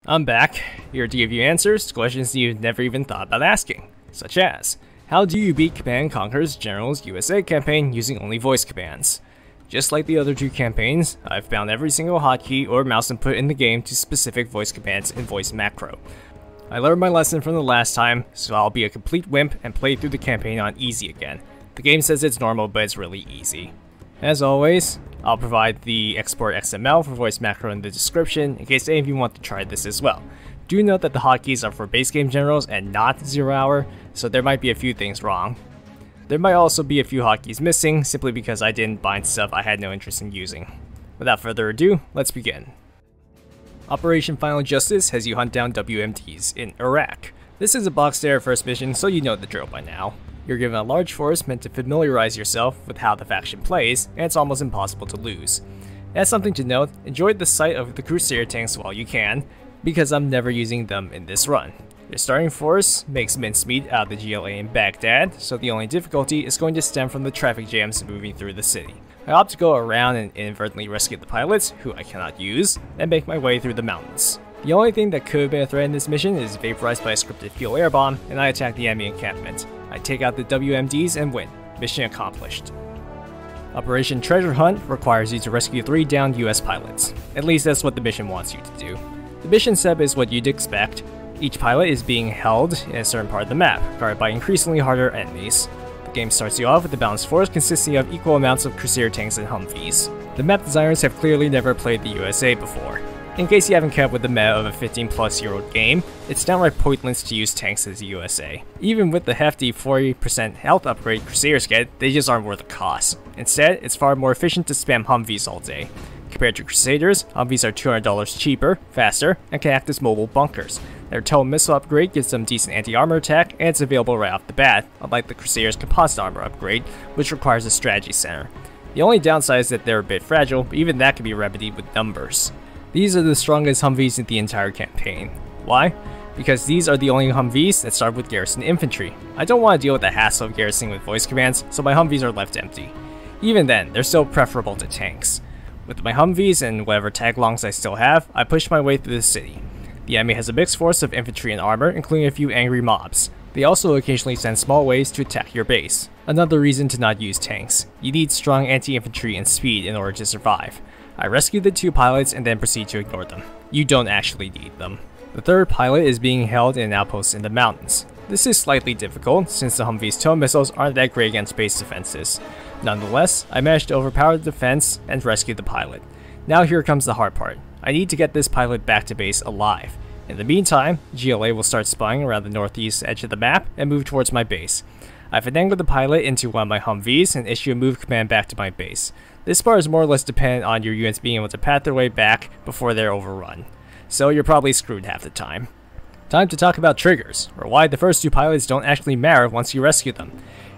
I'm back, here to give you answers to questions you've never even thought about asking, such as, how do you beat Command & Conquer's Generals USA campaign using only voice commands? Just like the other two campaigns, I've found every single hotkey or mouse input in the game to specific voice commands in VoiceMacro. I learned my lesson from the last time, so I'll be a complete wimp and play through the campaign on easy again. The game says it's normal, but it's really easy. As always, I'll provide the export XML for VoiceMacro in the description in case any of you want to try this as well. Do note that the hotkeys are for base game generals and not 0 hour, so there might be a few things wrong. There might also be a few hotkeys missing simply because I didn't bind stuff I had no interest in using. Without further ado, let's begin. Operation Final Justice has you hunt down WMDs in Iraq. This is a box standard first mission, so you know the drill by now. You're given a large force meant to familiarize yourself with how the faction plays, and it's almost impossible to lose. As something to note, enjoy the sight of the Crusader tanks while you can, because I'm never using them in this run. Your starting force makes mincemeat out of the GLA in Baghdad, so the only difficulty is going to stem from the traffic jams moving through the city. I opt to go around and inadvertently rescue the pilots, who I cannot use, and make my way through the mountains. The only thing that could have been a threat in this mission is vaporized by a scripted fuel air bomb, and I attack the enemy encampment. I take out the WMDs and win. Mission accomplished. Operation Treasure Hunt requires you to rescue 3 downed US pilots. At least that's what the mission wants you to do. The mission setup is what you'd expect. Each pilot is being held in a certain part of the map, guarded by increasingly harder enemies. The game starts you off with a balanced force consisting of equal amounts of Crusader tanks and Humvees. The map designers have clearly never played the USA before. In case you haven't kept with the meta of a 15-plus-year-old game, it's downright pointless to use tanks as the USA. Even with the hefty 40% health upgrade Crusaders get, they just aren't worth the cost. Instead, it's far more efficient to spam Humvees all day. Compared to Crusaders, Humvees are $200 cheaper, faster, and can act as mobile bunkers. Their tow missile upgrade gives them decent anti-armor attack, and it's available right off the bat, unlike the Crusaders' composite armor upgrade, which requires a strategy center. The only downside is that they're a bit fragile, but even that can be remedied with numbers. These are the strongest Humvees in the entire campaign. Why? Because these are the only Humvees that start with garrison infantry. I don't want to deal with the hassle of garrisoning with voice commands, so my Humvees are left empty. Even then, they're still preferable to tanks. With my Humvees and whatever tagalongs I still have, I push my way through the city. The enemy has a mixed force of infantry and armor, including a few angry mobs. They also occasionally send small waves to attack your base. Another reason to not use tanks. You need strong anti-infantry and speed in order to survive. I rescue the 2 pilots and then proceed to ignore them. You don't actually need them. The 3rd pilot is being held in an outpost in the mountains. This is slightly difficult since the Humvee's tow missiles aren't that great against base defenses. Nonetheless, I managed to overpower the defense and rescue the pilot. Now here comes the hard part. I need to get this pilot back to base alive. In the meantime, GLA will start spying around the northeast edge of the map and move towards my base. I finagle the pilot into one of my Humvees and issue a move command back to my base. This part is more or less dependent on your units being able to path their way back before they're overrun, so you're probably screwed half the time. Time to talk about triggers, or why the first 2 pilots don't actually matter once you rescue them.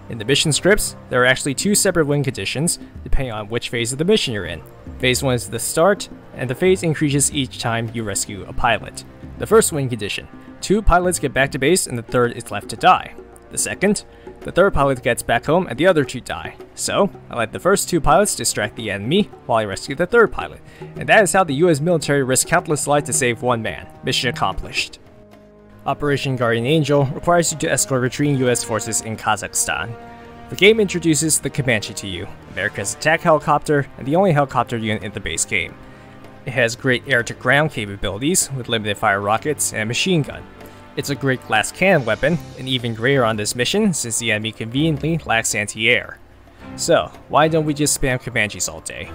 In the mission scripts, there are actually 2 separate win conditions, depending on which phase of the mission you're in. Phase 1 is the start, and the phase increases each time you rescue a pilot. The first win condition, 2 pilots get back to base and the 3rd is left to die. The second, the 3rd pilot gets back home and the other 2 die. So, I let the first 2 pilots distract the enemy while I rescue the 3rd pilot. And that is how the US military risks countless lives to save 1 man. Mission accomplished. Operation Guardian Angel requires you to escort retreating US forces in Kazakhstan. The game introduces the Comanche to you, America's attack helicopter and the only helicopter unit in the base game. It has great air-to-ground capabilities with limited fire rockets and a machine gun. It's a great glass cannon weapon, and even greater on this mission since the enemy conveniently lacks anti-air. So, why don't we just spam Comanches all day?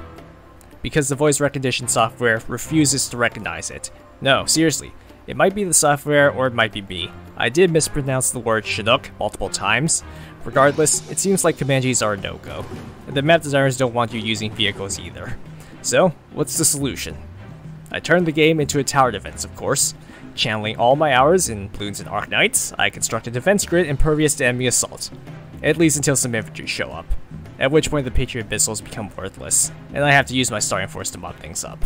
Because the voice recognition software refuses to recognize it. No, seriously, it might be the software or it might be me. I did mispronounce the word Chinook multiple times. Regardless, it seems like Comanches are a no-go, and the map designers don't want you using vehicles either. So, what's the solution? I turned the game into a tower defense, of course. Channeling all my hours in Bloons and Arknights, I construct a defense grid impervious to enemy assault. At least until some infantry show up. At which point the Patriot missiles become worthless, and I have to use my starting force to mop things up.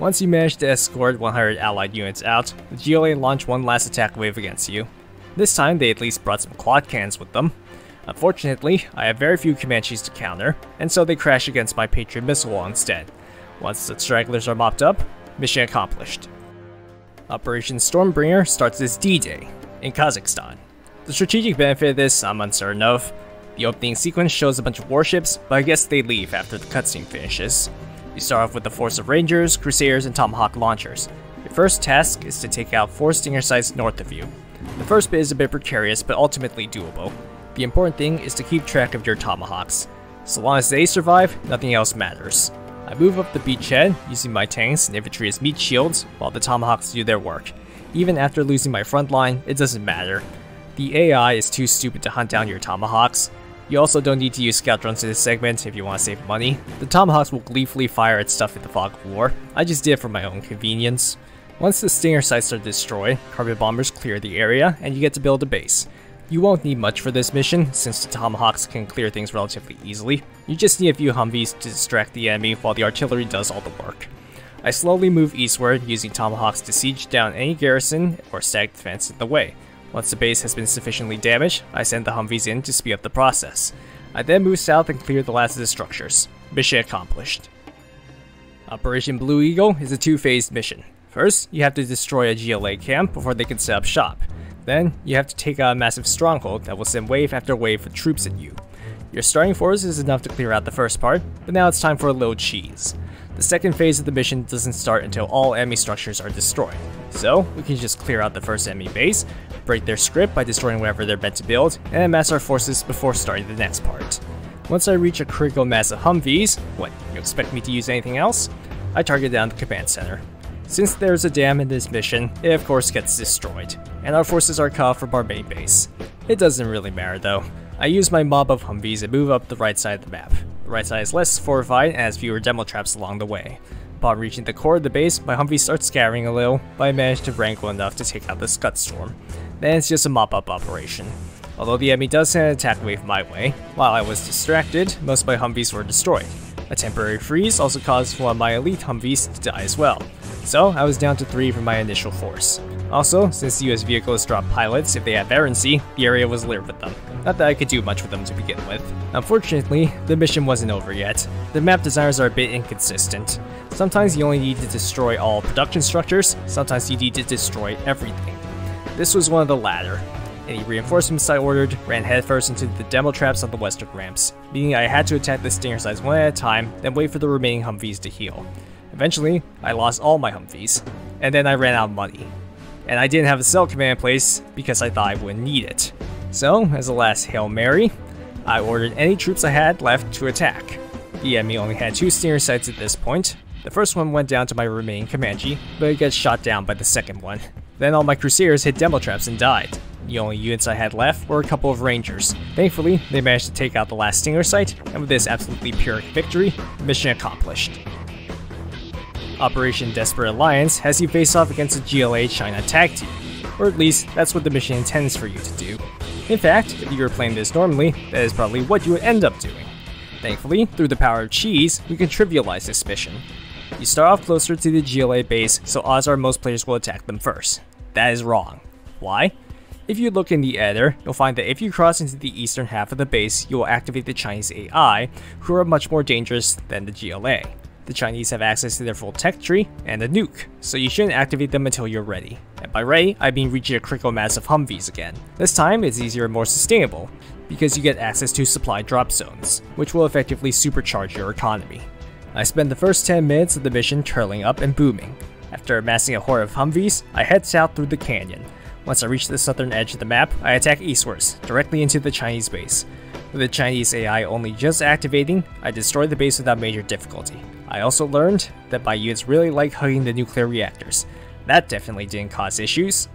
Once you manage to escort 100 allied units out, the GLA launch one last attack wave against you. This time they at least brought some quad cannons with them. Unfortunately, I have very few Comanches to counter, and so they crash against my Patriot missile wall instead. Once the stragglers are mopped up, mission accomplished. Operation Stormbringer starts as D-Day in Kazakhstan. The strategic benefit of this I'm uncertain of. The opening sequence shows a bunch of warships, but I guess they leave after the cutscene finishes. You start off with a force of Rangers, Crusaders, and Tomahawk launchers. Your first task is to take out 4 stinger sites north of you. The first bit is a bit precarious, but ultimately doable. The important thing is to keep track of your Tomahawks. So long as they survive, nothing else matters. I move up the beachhead, using my tanks and infantry as meat shields, while the Tomahawks do their work. Even after losing my front line, it doesn't matter. The AI is too stupid to hunt down your Tomahawks. You also don't need to use scout drones in this segment if you want to save money. The Tomahawks will gleefully fire at stuff in the fog of war. I just did it for my own convenience. Once the stinger sites are destroyed, carpet bombers clear the area, and you get to build a base. You won't need much for this mission, since the Tomahawks can clear things relatively easily. You just need a few Humvees to distract the enemy while the artillery does all the work. I slowly move eastward, using Tomahawks to siege down any garrison or static defense in the way. Once the base has been sufficiently damaged, I send the Humvees in to speed up the process. I then move south and clear the last of the structures. Mission accomplished. Operation Blue Eagle is a 2-phased mission. First, you have to destroy a GLA camp before they can set up shop. Then, you have to take out a massive stronghold that will send wave after wave of troops at you. Your starting force is enough to clear out the first part, but now it's time for a little cheese. The second phase of the mission doesn't start until all enemy structures are destroyed. So, we can just clear out the first enemy base, break their script by destroying whatever they're meant to build, and amass our forces before starting the next part. Once I reach a critical mass of Humvees, what, you expect me to use anything else? I target down the command center. Since there's a dam in this mission, it of course gets destroyed, and our forces are cut off from our main base. It doesn't really matter though. I use my mob of Humvees and move up the right side of the map. The right side is less fortified and has fewer demo traps along the way. Upon reaching the core of the base, my Humvees start scattering a little, but I manage to wrangle enough to take out the Scud Storm. Then it's just a mop-up operation. Although the enemy does send an attack wave my way, while I was distracted, most of my Humvees were destroyed. A temporary freeze also caused one of my elite Humvees to die as well. So I was down to 3 from my initial force. Also, since the US vehicles drop pilots if they have errancy, the area was littered with them. Not that I could do much with them to begin with. Unfortunately, the mission wasn't over yet. The map designers are a bit inconsistent. Sometimes you only need to destroy all production structures, sometimes you need to destroy everything. This was one of the latter. Any reinforcements I ordered ran headfirst into the demo traps on the western ramps, meaning I had to attack the stinger sites one at a time, then wait for the remaining Humvees to heal. Eventually, I lost all my Humvees, and then I ran out of money. And I didn't have a cell command in place because I thought I wouldn't need it. So, as a last Hail Mary, I ordered any troops I had left to attack. The enemy only had 2 stinger sites at this point. The first one went down to my remaining Comanche, but it gets shot down by the second one. Then all my Crusaders hit demo traps and died. The only units I had left were a couple of Rangers. Thankfully, they managed to take out the last stinger site, and with this absolutely pyrrhic victory, mission accomplished. Operation Desperate Alliance has you face off against a GLA China tag team, or at least that's what the mission intends for you to do. In fact, if you were playing this normally, that is probably what you would end up doing. Thankfully, through the power of cheese, we can trivialize this mission. You start off closer to the GLA base, so odds are most players will attack them first. That is wrong. Why? If you look in the editor, you'll find that if you cross into the eastern half of the base, you will activate the Chinese AI, who are much more dangerous than the GLA. The Chinese have access to their full tech tree and a nuke, so you shouldn't activate them until you're ready. And by ready, I mean reaching a critical mass of Humvees again. This time, it's easier and more sustainable, because you get access to supply drop zones, which will effectively supercharge your economy. I spend the first 10 minutes of the mission turtling up and booming. After amassing a horde of Humvees, I head south through the canyon. Once I reach the southern edge of the map, I attack eastwards, directly into the Chinese base. With the Chinese AI only just activating, I destroy the base without major difficulty. I also learned that my units really like hugging the nuclear reactors. That definitely didn't cause issues.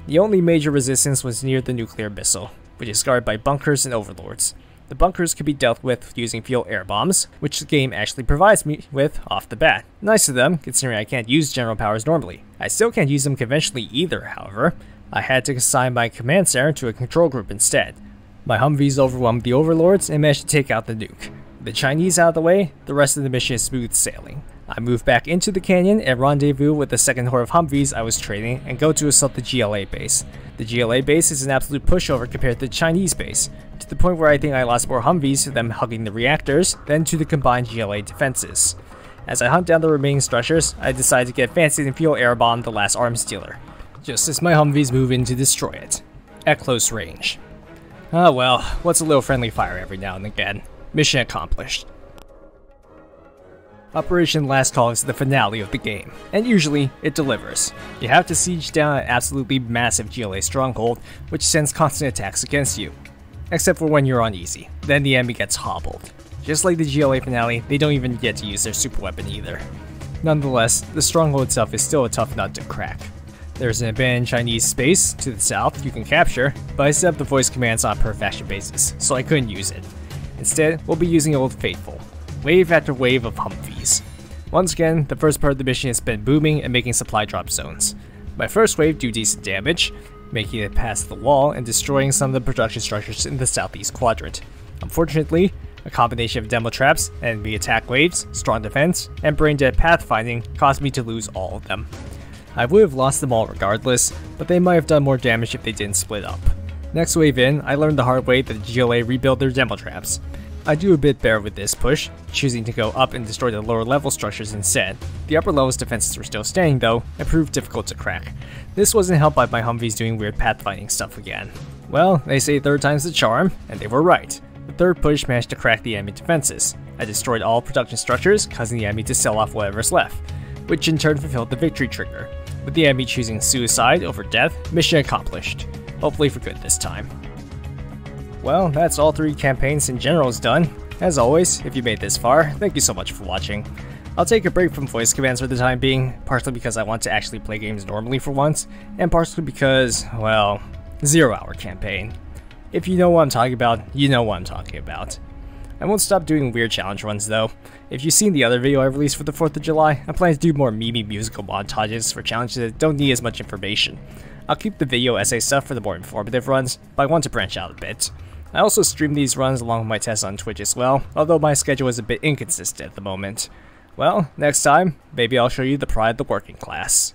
The only major resistance was near the nuclear missile, which is guarded by bunkers and overlords. The bunkers could be dealt with using fuel air bombs, which the game actually provides me with off the bat. Nice of them, considering I can't use general powers normally. I still can't use them conventionally either, however. I had to assign my command center to a control group instead. My Humvees overwhelmed the overlords and managed to take out the nuke. With the Chinese out of the way, the rest of the mission is smooth sailing. I move back into the canyon and rendezvous with the second horde of Humvees I was trading and go to assault the GLA base. The GLA base is an absolute pushover compared to the Chinese base, to the point where I think I lost more Humvees to them hugging the reactors than to the combined GLA defenses. As I hunt down the remaining structures, I decide to get fancy and fuel air bomb the last arms dealer, just as my Humvees move in to destroy it, at close range. Ah well, what's a little friendly fire every now and again? Mission accomplished. Operation Last Call is the finale of the game, and usually it delivers. You have to siege down an absolutely massive GLA stronghold, which sends constant attacks against you. Except for when you're on easy, then the enemy gets hobbled. Just like the GLA finale, they don't even get to use their super weapon either. Nonetheless, the stronghold itself is still a tough nut to crack. There's an abandoned Chinese space to the south you can capture, but I set up the voice commands on a per faction basis, so I couldn't use it. Instead, we'll be using Old Faithful. Wave after wave of Humvees. Once again, the first part of the mission has been booming and making supply drop zones. My first wave do decent damage, making it past the wall and destroying some of the production structures in the southeast quadrant. Unfortunately, a combination of demo traps, enemy attack waves, strong defense, and brain dead pathfinding caused me to lose all of them. I would have lost them all regardless, but they might have done more damage if they didn't split up. Next wave in, I learned the hard way that the GLA rebuild their demo traps. I do a bit better with this push, choosing to go up and destroy the lower level structures instead. The upper level's defenses were still standing though, and proved difficult to crack. This wasn't helped by my Humvees doing weird pathfinding stuff again. Well, they say third time's the charm, and they were right. The third push managed to crack the enemy defenses. I destroyed all production structures, causing the enemy to sell off whatever's left, which in turn fulfilled the victory trigger, with the enemy choosing suicide over death. Mission accomplished. Hopefully for good this time. Well, that's all 3 campaigns in general is done. As always, if you made this far, thank you so much for watching. I'll take a break from voice commands for the time being, partially because I want to actually play games normally for once, and partially because, well, 0-hour campaign. If you know what I'm talking about, you know what I'm talking about. I won't stop doing weird challenge runs though. If you've seen the other video I released for the 4th of July, I plan to do more meme musical montages for challenges that don't need as much information. I'll keep the video essay stuff for the more informative runs, but I want to branch out a bit. I also stream these runs along with my tests on Twitch as well, although my schedule is a bit inconsistent at the moment. Well, next time, maybe I'll show you the pride of the working class.